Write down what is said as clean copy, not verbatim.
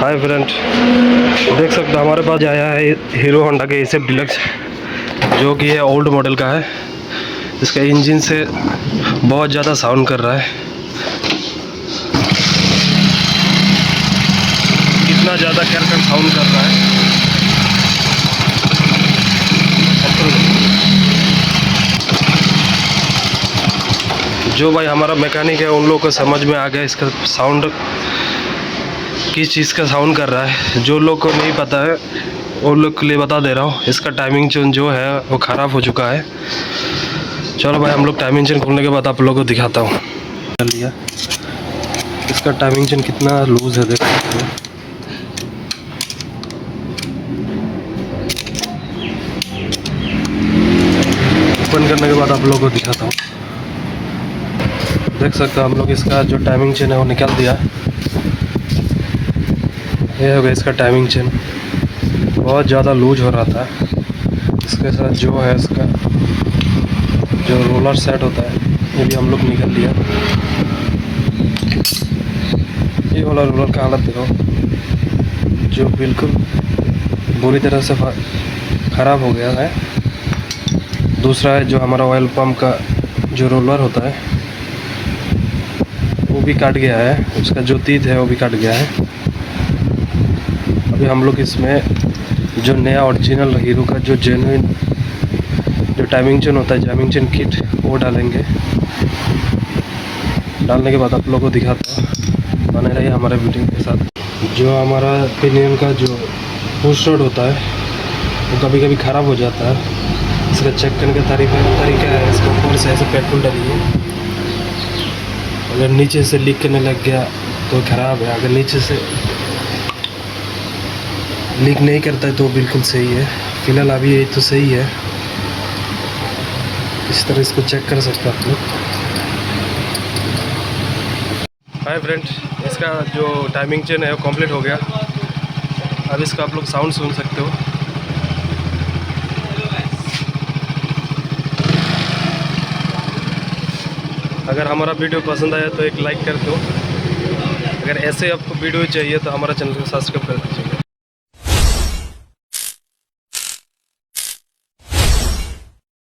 Hi friend, देख सकते हो हमारे पास आया है हीरो होंडा के एसेप डिलक्स, जो कि है ओल्ड मॉडल का है। इसका इंजन से बहुत ज़्यादा साउंड कर रहा है। कितना ज़्यादा कर साउंड कर रहा है। जो भाई हमारा मैकेनिक है उन लोगों को समझ में आ गया इसका साउंड किस चीज़ का साउंड कर रहा है। जो लोग को नहीं पता है उन लोग के लिए बता दे रहा हूँ, इसका टाइमिंग चेन जो है वो ख़राब हो चुका है। चलो भाई हम लोग टाइमिंग चेन खोलने के बाद आप लोगों को दिखाता हूँ। चल लिया, इसका टाइमिंग चेन कितना लूज़ है देख सकते हो। ओपन करने के बाद आप लोगों को दिखाता हूँ। देख सकते हो हम लोग इसका जो टाइमिंग चेन है वो निकाल दिया। ये हो गया इसका टाइमिंग चेन, बहुत ज़्यादा लूज हो रहा था। इसके साथ जो है इसका जो रोलर सेट होता है ये भी हम लोग निकाल लिया। ये वाला रोलर का हालत देखो, जो बिल्कुल बुरी तरह से ख़राब हो गया है। दूसरा है जो हमारा ऑयल पंप का जो रोलर होता है वो भी काट गया है, उसका जो तीत है वो भी काट गया है। अभी हम लोग इसमें जो नया ओरिजिनल हीरो का जो जेन्युइन जो टाइमिंग चेन होता है, टाइमिंग चेन किट, वो डालेंगे। डालने के बाद आप लोगों को दिखाता हूँ। बने रहिए हमारे वीडियो के साथ। जो हमारा पिनियन का जो पुश रोड होता है वो कभी कभी ख़राब हो जाता है। इसका चेक करने का तरीका है, इसके ऊपर से ऐसे पेट्रोल डालिए। अगर नीचे से लीक करने लग गया तो ख़राब है, अगर नीचे से लीक नहीं करता है तो बिल्कुल सही है। फ़िलहाल अभी ये तो सही है। इस तरह इसको चेक कर सकते हैं आप लोग। हाय फ्रेंड, इसका जो टाइमिंग चेन है वो कंप्लीट हो गया। अब इसका आप लोग साउंड सुन सकते हो। अगर हमारा वीडियो पसंद आया तो एक लाइक कर दो। अगर ऐसे आपको वीडियो चाहिए तो हमारा चैनल को सब्सक्राइब कर दीजिए।